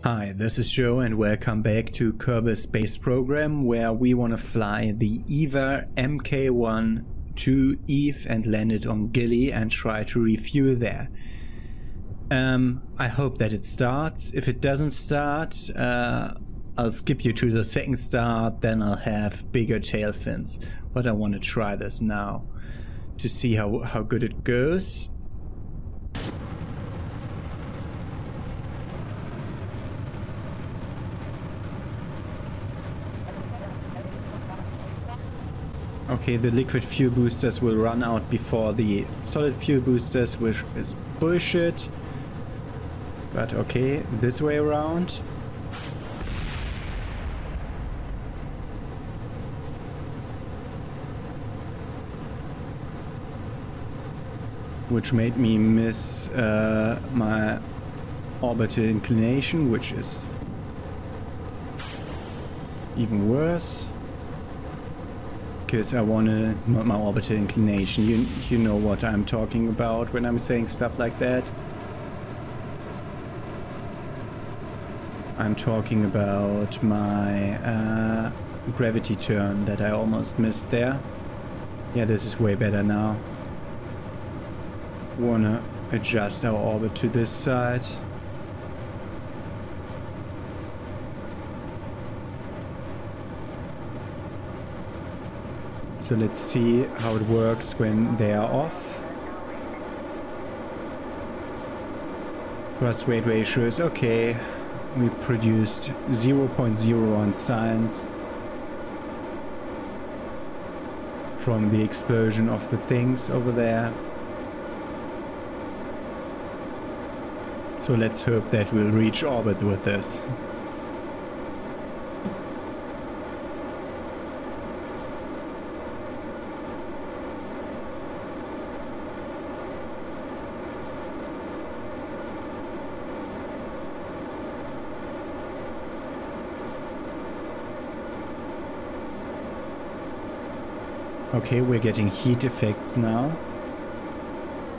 Hi, this is Joe and welcome back to Kerbal Space Program, where we want to fly the EVA Mk1 to Eve and land it on Gilly and try to refuel there. I hope that it starts. If it doesn't start, I'll skip you to the second start, then I'll have bigger tail fins. But I want to try this now to see how good it goes. Okay, the liquid fuel boosters will run out before the solid fuel boosters, which is bullshit. But okay, this way around. Which made me miss my orbital inclination, which is even worse. Because I want to, not my orbital inclination, you know what I'm talking about when I'm saying stuff like that. I'm talking about my gravity turn that I almost missed there. Yeah, this is way better now. Wanna adjust our orbit to this side. So let's see how it works when they are off. Thrust weight ratio is okay. We produced 0.0 on science from the explosion of the things over there. So let's hope that we'll reach orbit with this. Okay, we're getting heat effects now.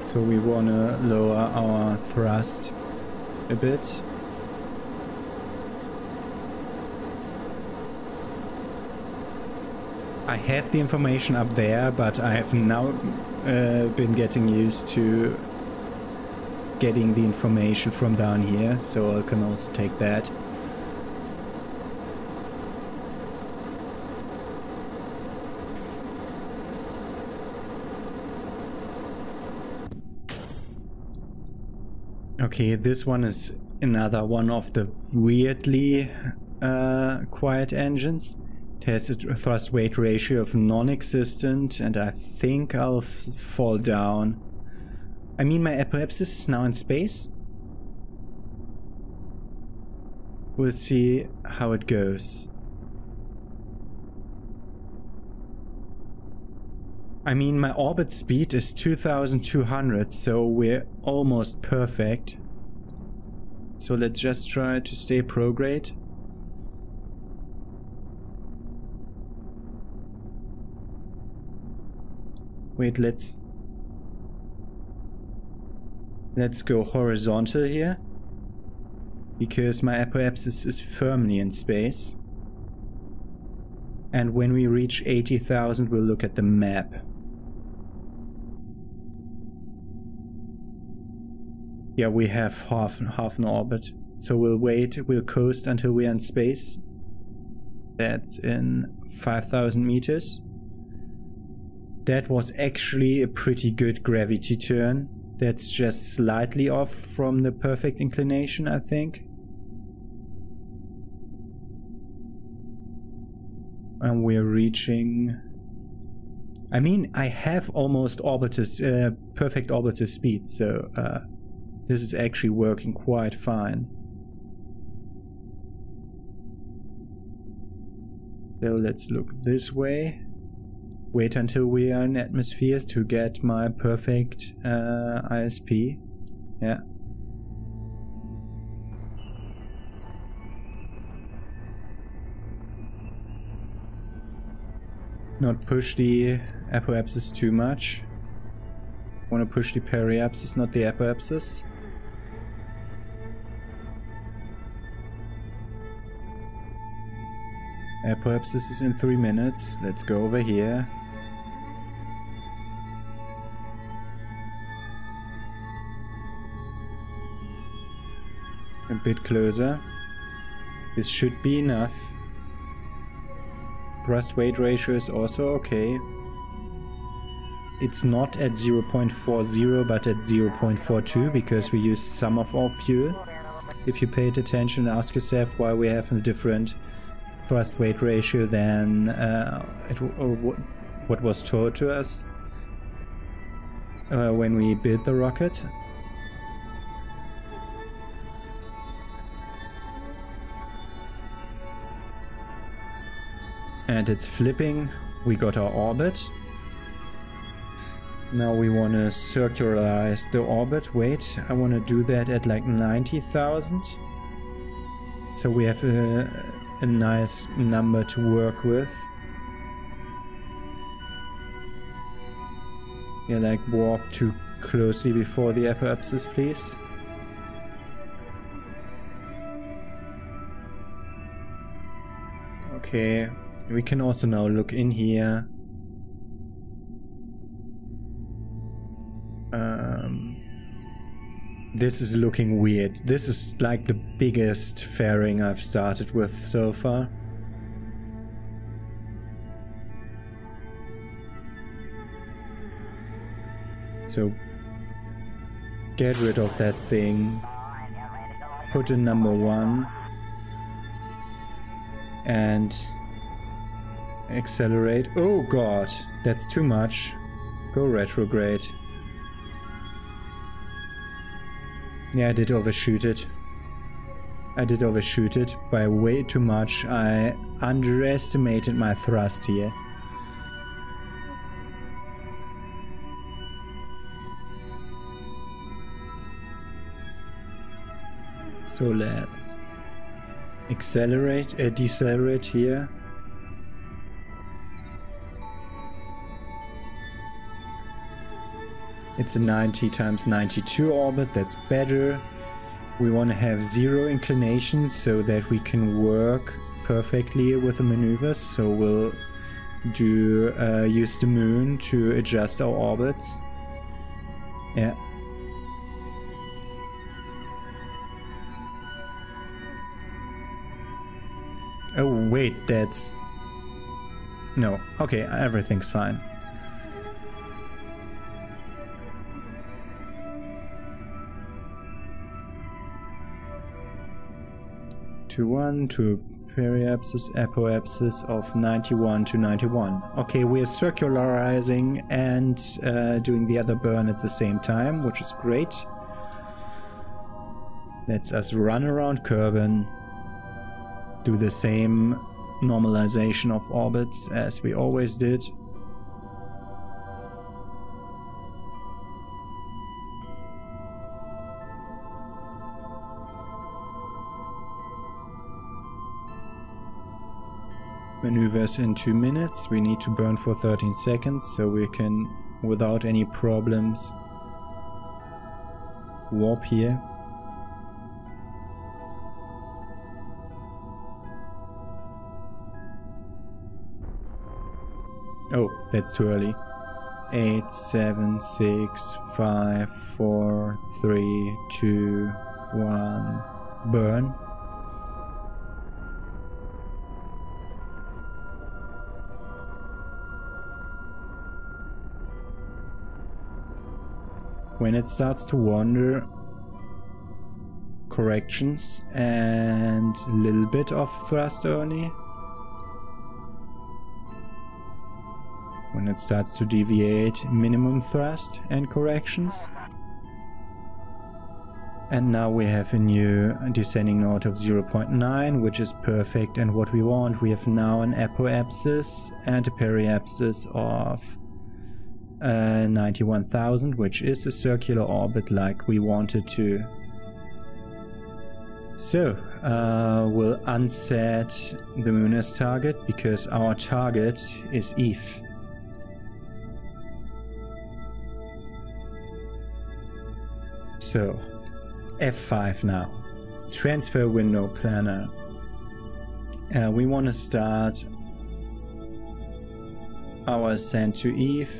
So we want to lower our thrust a bit. I have the information up there, but I have now been getting used to getting the information from down here, so I can also take that. Okay, this one is another one of the weirdly quiet engines. It has a thrust weight ratio of non-existent, and I think I'll fall down. I mean, my apoapsis is now in space. We'll see how it goes. I mean, my orbit speed is 2200, so we're almost perfect. So let's just try to stay prograde. Wait, let's go horizontal here, because my apoapsis is firmly in space. And when we reach 80,000, we'll look at the map. Yeah, we have half an orbit, so we'll wait, we'll coast until we're in space. That's in 5,000 meters. That was actually a pretty good gravity turn. That's just slightly off from the perfect inclination, I think. And we're reaching... I mean, I have almost perfect orbital speed, so this is actually working quite fine. So let's look this way. Wait until we are in atmospheres to get my perfect ISP. Yeah. Not push the apoapsis too much. Want to push the periapsis, not the apoapsis. Apoapsis is in 3 minutes. Let's go over here. A bit closer. This should be enough. Thrust weight ratio is also okay. It's not at 0.40 but at 0.42 because we use some of our fuel. If you paid attention, ask yourself why we have a different thrust weight ratio than what was told to us when we built the rocket. And it's flipping. We got our orbit. Now we want to circularize the orbit. Wait, I want to do that at like 90,000. So we have a nice number to work with. Yeah, like walk too closely before the apoapsis, please. Okay, we can also now look in here. This is looking weird. This is like the biggest fairing I've started with so far. So get rid of that thing. Put in number 1. And accelerate. Oh god, that's too much. Go retrograde. Yeah, I did overshoot it. I did overshoot it by way too much. I underestimated my thrust here. So let's accelerate, decelerate here. It's a 90 times 92 orbit, that's better. We want to have 0 inclination so that we can work perfectly with the maneuvers. So we'll do use the moon to adjust our orbits. Yeah. Oh wait, that's... No, okay, everything's fine. To 1 to periapsis, apoapsis of 91 to 91. Okay, we're circularizing and doing the other burn at the same time, which is great. Let's us run around Kerbal, do the same normalization of orbits as we always did. Maneuvers in 2 minutes. We need to burn for 13 seconds so we can, without any problems, warp here. Oh, that's too early. 8, 7, 6, 5, 4, 3, 2, 1, burn. When it starts to wander, corrections and a little bit of thrust only. When it starts to deviate, minimum thrust and corrections. And now we have a new descending node of 0.9, which is perfect and what we want. We have now an apoapsis and a periapsis of 91,000, which is a circular orbit like we wanted to. So, we'll unset the moon as target because our target is Eve. So, F5 now. Transfer window planner. We want to start our ascent to Eve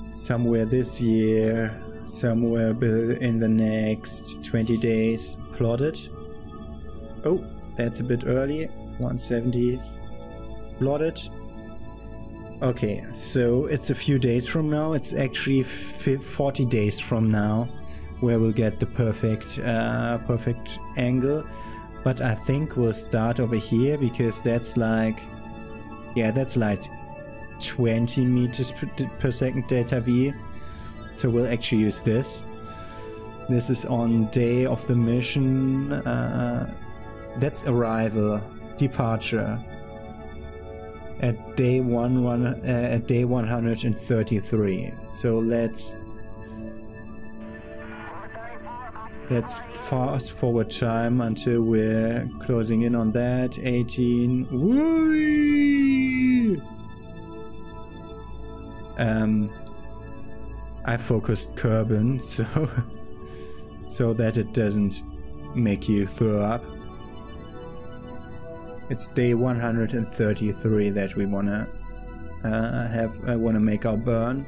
somewhere this year, somewhere in the next 20 days plotted. Oh, that's a bit early. 170 plotted. Okay, so it's a few days from now. It's actually 40 days from now where we'll get the perfect angle. But I think we'll start over here because that's like, yeah, that's like 20 meters per second delta V. So we'll actually use this. This is on day of the mission. That's arrival, departure. At day 133. So let's fast forward time until we're closing in on that. 18. Whee! I focused Kerbal so that it doesn't make you throw up. It's day 133 that we wanna make our burn.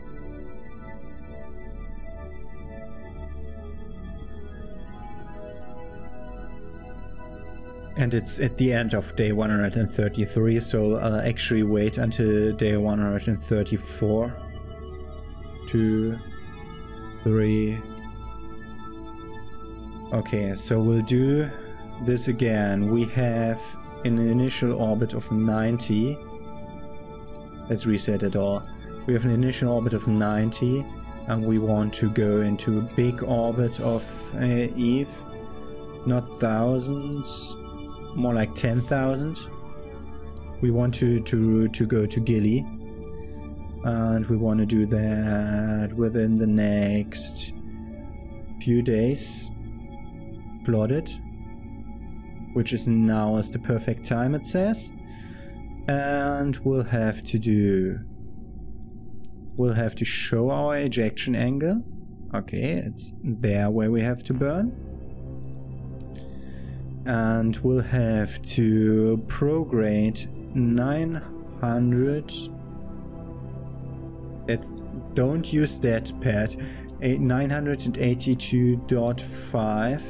And it's at the end of day 133, so I'll actually wait until day 134. 2, 3. Okay, so we'll do this again. We have an initial orbit of 90. Let's reset it all. We have an initial orbit of 90 and we want to go into a big orbit of Eve. Not thousands, more like 10,000. We want to go to Gilly, and we want to do that within the next few days. Plotted, which is now is the perfect time, it says. And we'll have to show our ejection angle. Okay, it's there where we have to burn. And we'll have to prograde 900. Don't use that pad. 982.5.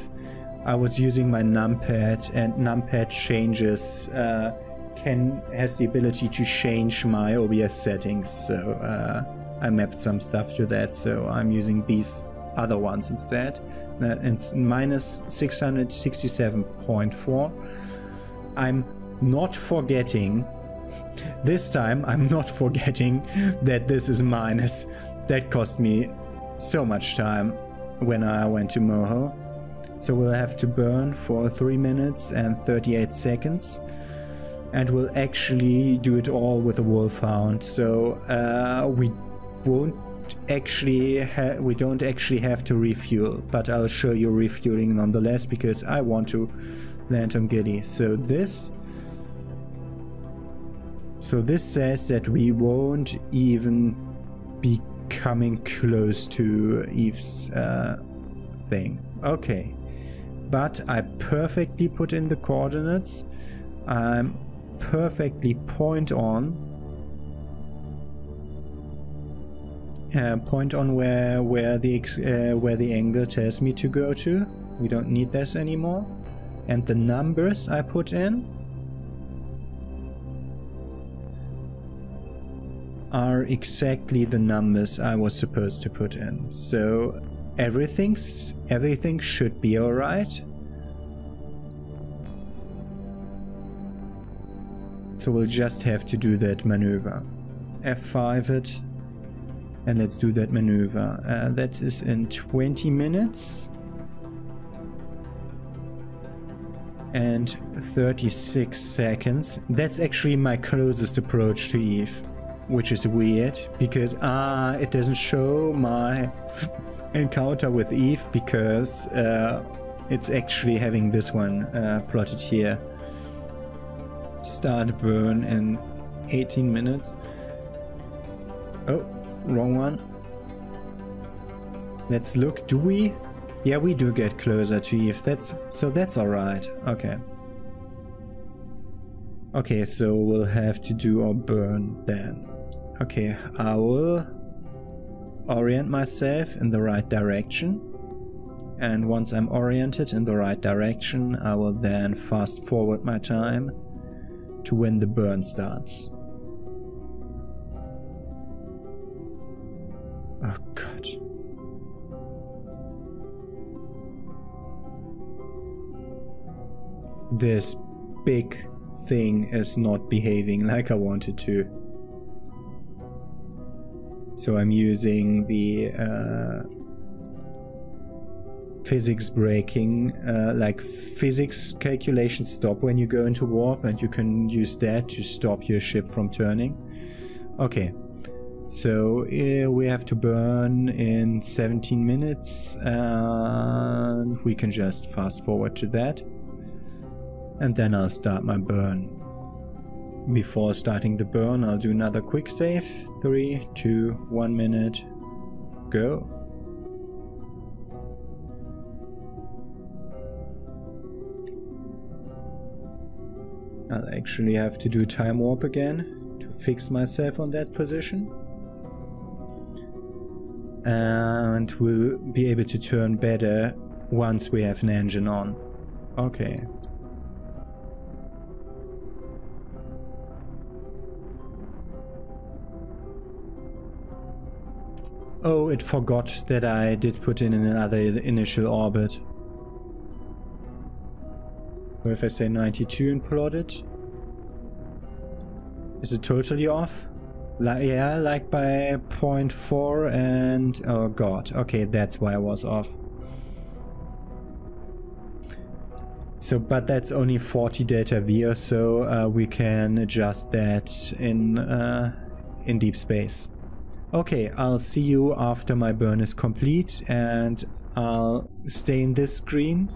I was using my numpad, and numpad changes has the ability to change my OBS settings, so I mapped some stuff to that, so I'm using these other ones instead. It's minus 667.4. I'm not forgetting, this time I'm not forgetting that this is minus. That cost me so much time when I went to Moho. So we'll have to burn for 3 minutes and 38 seconds. And we'll actually do it all with a wolfhound. So we don't actually have to refuel, but I'll show you refueling nonetheless because I want to land on Gilly. So this says that we won't even be coming close to Eve's thing. Okay. But I perfectly put in the coordinates. I'm perfectly point on where the angle tells me to go to. We don't need this anymore. And the numbers I put in are exactly the numbers I was supposed to put in. So everything should be alright. So we'll just have to do that maneuver. F5 it. And let's do that maneuver. That is in 20 minutes. And 36 seconds. That's actually my closest approach to Eve. Which is weird. Because it doesn't show my encounter with Eve. Because it's actually having this one plotted here. Start burn in 18 minutes. Oh, wrong one. Let's look. Do we? Yeah, we do get closer to Eve. That's alright. Okay. Okay, so we'll have to do our burn then. Okay, I will orient myself in the right direction. And once I'm oriented in the right direction, I will then fast forward my time to when the burn starts. Oh God. This big thing is not behaving like I wanted to. So I'm using the physics breaking, like physics calculations stop when you go into warp, and you can use that to stop your ship from turning. Okay, so we have to burn in 17 minutes, and we can just fast forward to that. And then I'll start my burn. Before starting the burn, I'll do another quick save. 3, 2, 1 minute, go. I'll actually have to do time warp again to fix myself on that position. And we'll be able to turn better once we have an engine on. Okay. Oh, it forgot that I did put in another initial orbit. So if I say 92 and plot it, is it totally off? Yeah, like by 0.4 and... oh god, okay, that's why I was off. So, but that's only 40 delta V or so, we can adjust that in deep space. Okay, I'll see you after my burn is complete, and I'll stay in this screen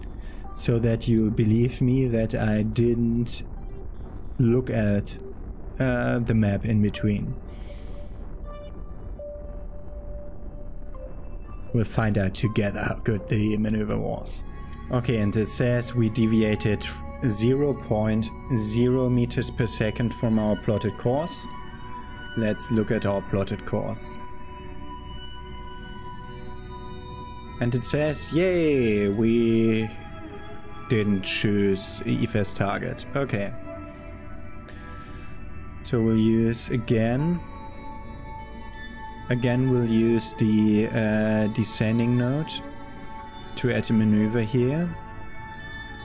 so that you'll believe me that I didn't look at the map in between. We'll find out together how good the maneuver was. Okay, and it says we deviated 0.0 meters per second from our plotted course. Let's look at our plotted course. And it says, yay, we didn't choose Eve as target. Okay. So we'll use again we'll use the descending node to add a maneuver here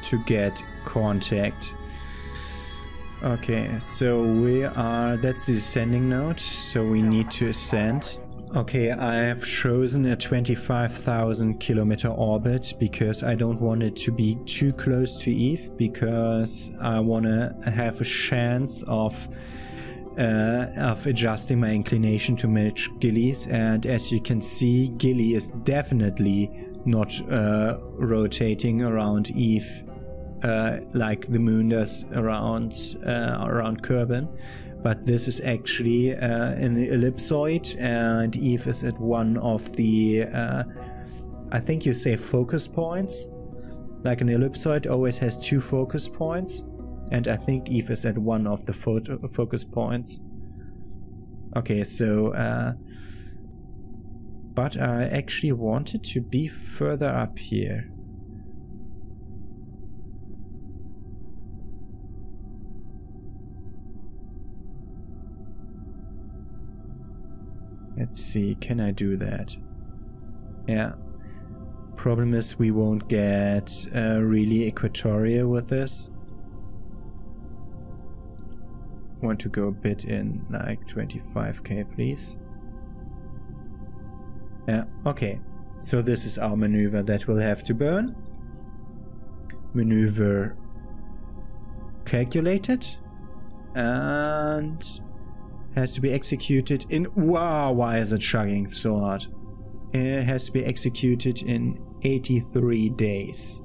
to get contact. Okay, so that's the descending node, so we need to ascend. Okay, I have chosen a 25,000 kilometer orbit because I don't want it to be too close to Eve, because I want to have a chance of adjusting my inclination to match Gilly's, and as you can see, Gilly is definitely not rotating around Eve like the moon does around Kerbal, but this is actually in the ellipsoid, and Eve is at one of the I think you say focus points. Like an ellipsoid always has 2 focus points, and I think Eve is at one of the focus points. Okay, so but I actually wanted to be further up here. Let's see, can I do that? Yeah. Problem is we won't get really equatorial with this. Want to go a bit in, like 25k please. Yeah, okay. So this is our maneuver that we'll have to burn. Maneuver calculated. And has to be executed in... wow, why is it chugging so hard? It has to be executed in 83 days.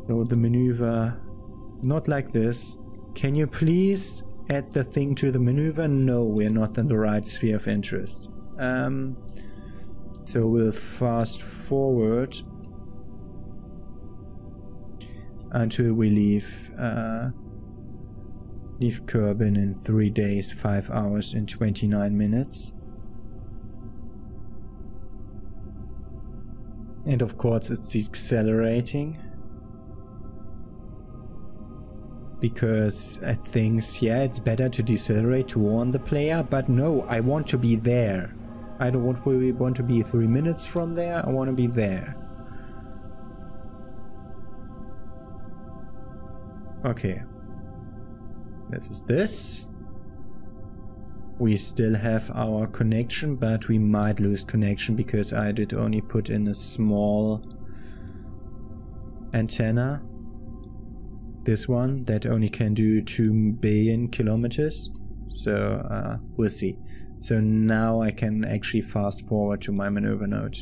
So the maneuver, not like this. Can you please add the thing to the maneuver? No, we're not in the right sphere of interest. So we'll fast forward until we leave Leave Kerbal in 3 days, 5 hours and 29 minutes. And of course it's accelerating. Because I think, yeah, it's better to decelerate to warn the player, but no, I want to be there. I don't want to be 3 minutes from there, I want to be there. Okay. This is this. We still have our connection, but we might lose connection because I did only put in a small antenna. This one that only can do 2 billion kilometers. So we'll see. So now I can actually fast forward to my maneuver node,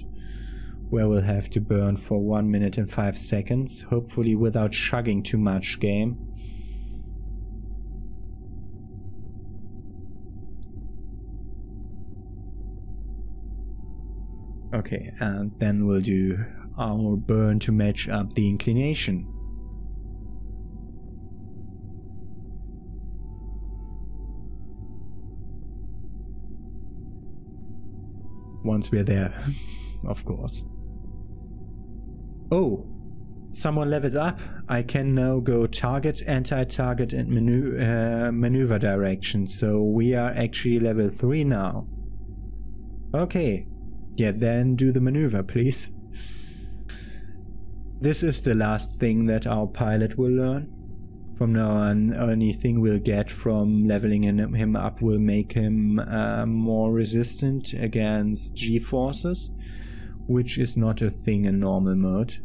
where we'll have to burn for 1 minute and 5 seconds, hopefully without chugging too much game. Okay, and then we'll do our burn to match up the inclination. Once we're there, of course. Oh, someone leveled up. I can now go target, anti-target and maneuver direction. So we are actually level 3 now. Okay. Yeah, then do the maneuver, please. This is the last thing that our pilot will learn. From now on, anything we'll get from leveling him up will make him more resistant against G-forces, which is not a thing in normal mode.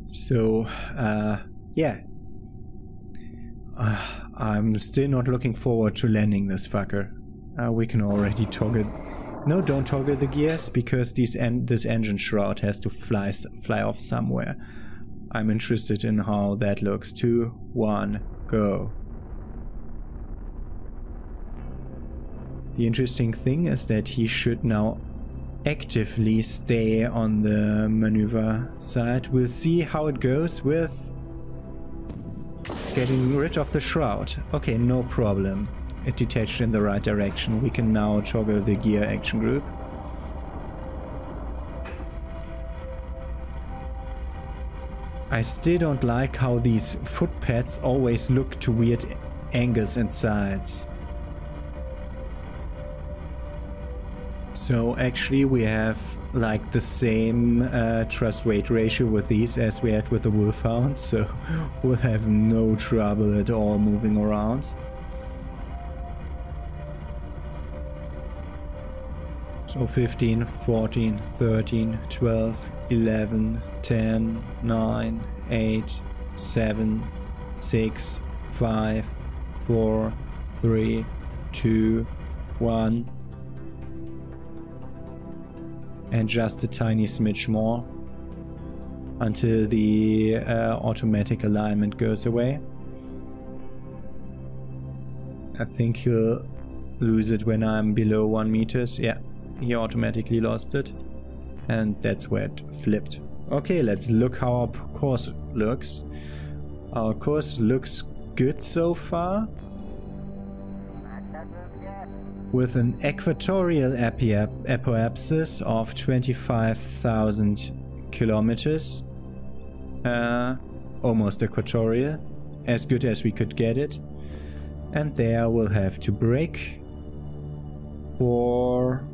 So, yeah. I'm still not looking forward to landing this fucker. We can already toggle... No, don't toggle the gears, because this engine shroud has to fly off somewhere. I'm interested in how that looks. 2, 1, go. The interesting thing is that he should now actively stay on the maneuver side. We'll see how it goes with getting rid of the shroud. Okay, no problem. It detached in the right direction. We can now toggle the gear action group. I still don't like how these footpads always look to weird angles and sides. So actually we have like the same thrust weight ratio with these as we had with the Wolfhound, so we'll have no trouble at all moving around. So 15, 14, 13, 12, 11, 10, 9, 8, 7, 6, 5, 4, 3, 2, 1. And just a tiny smidge more until the automatic alignment goes away. I think he'll lose it when I'm below 1 meters. Yeah, he automatically lost it. And that's where it flipped. Okay, let's look how our course looks. Our course looks good so far. With an equatorial apoapsis of 25,000 kilometers. Almost equatorial. As good as we could get it. And there we'll have to brake for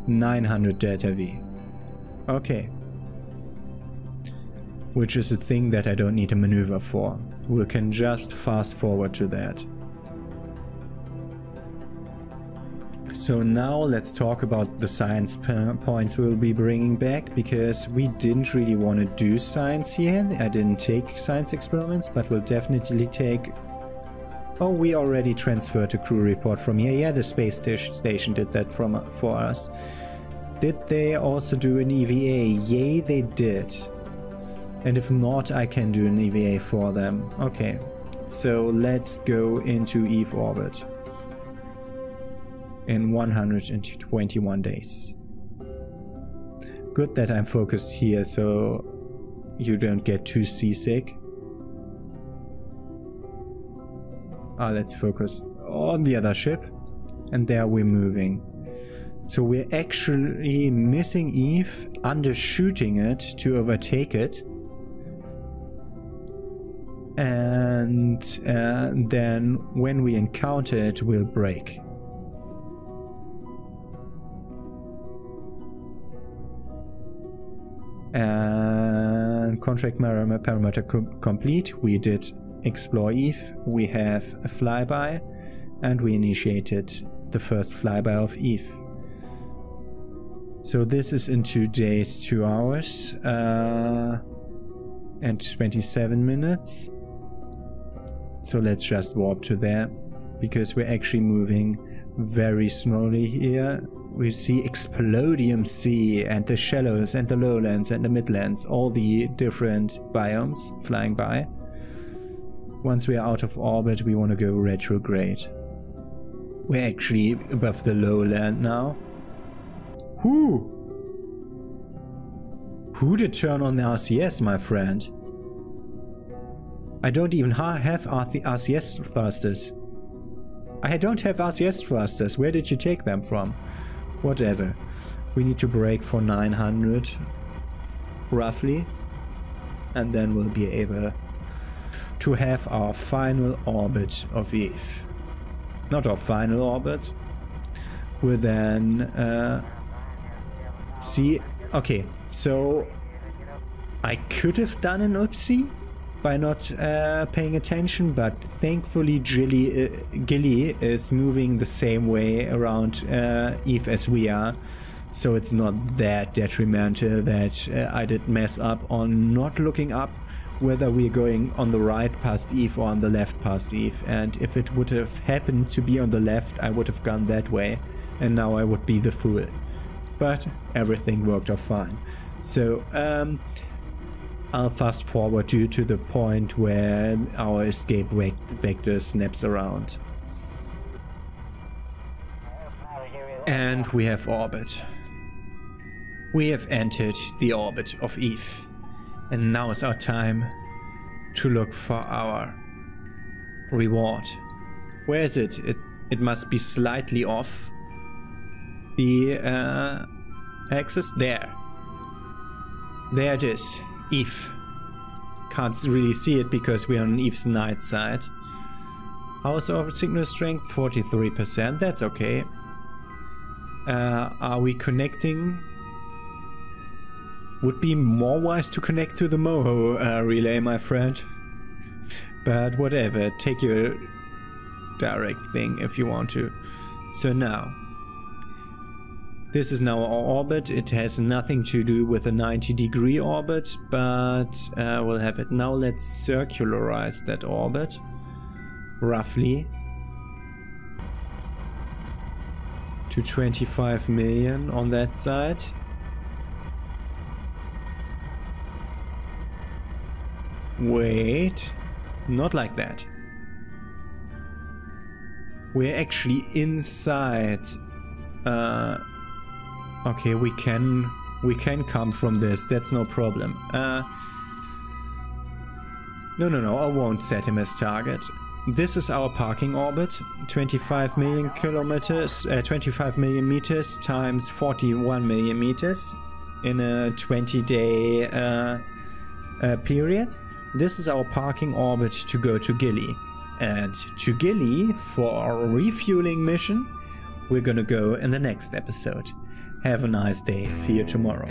900 delta V. Okay. Which is a thing that I don't need a maneuver for. We can just fast forward to that. So now let's talk about the science points we'll be bringing back, because we didn't really want to do science here. I didn't take science experiments, but we'll definitely take... Oh, we already transferred a crew report from here. Yeah, the space station did that for us. Did they also do an EVA? Yay, they did. And if not, I can do an EVA for them. Okay, so let's go into Eve orbit. In 121 days. Good that I'm focused here, so you don't get too seasick. Let's focus on the other ship. And there we're moving. So we're actually missing Eve, undershooting it to overtake it. And then when we encounter it, we'll brake. And contract parameter complete. We did explore Eve. We have a flyby, and we initiated the first flyby of Eve. So this is in 2 days, 2 hours, and 27 minutes. So let's just warp to there, because we're actually moving very slowly here. We see Explodium Sea and the shallows and the lowlands and the midlands, all the different biomes flying by. Once we are out of orbit, we want to go retrograde. We're actually above the lowland now. Who did turn on the RCS, my friend? I don't even have RCS thrusters. I don't have RCS thrusters. Where did you take them from? Whatever. We need to brake for 900, roughly. And then we'll be able to have our final orbit of Eve. Not our final orbit. We'll then see. Okay, so I could have done an oopsie by not paying attention, but thankfully Gilly is moving the same way around Eve as we are, so it's not that detrimental that I did mess up on not looking up whether we're going on the right past Eve or on the left past Eve. And if it would have happened to be on the left, I would have gone that way, and now I would be the fool. But everything worked out fine. So I'll fast forward to the point where our escape vector snaps around. And we have orbit. We have entered the orbit of Eve. And now is our time to look for our reward. Where is it? It must be slightly off the axis. There. There it is. Eve. Can't really see it because we're on Eve's night side. How is our signal strength? 43%. That's okay. Are we connecting? Would be more wise to connect to the Moho relay, my friend. But whatever, take your direct thing if you want to. So now, this is now our orbit. It has nothing to do with a 90-degree orbit, but we'll have it. Now let's circularize that orbit, roughly, to 25 million on that side. Wait, not like that. We're actually inside. Okay, we can come from this. That's no problem. No, I won't set him as target. This is our parking orbit. 25 million kilometers, 25 million meters times 41 million meters in a 20-day period. This is our parking orbit to go to Gilly. And to Gilly for our refueling mission, we're gonna go in the next episode. Have a nice day. See you tomorrow.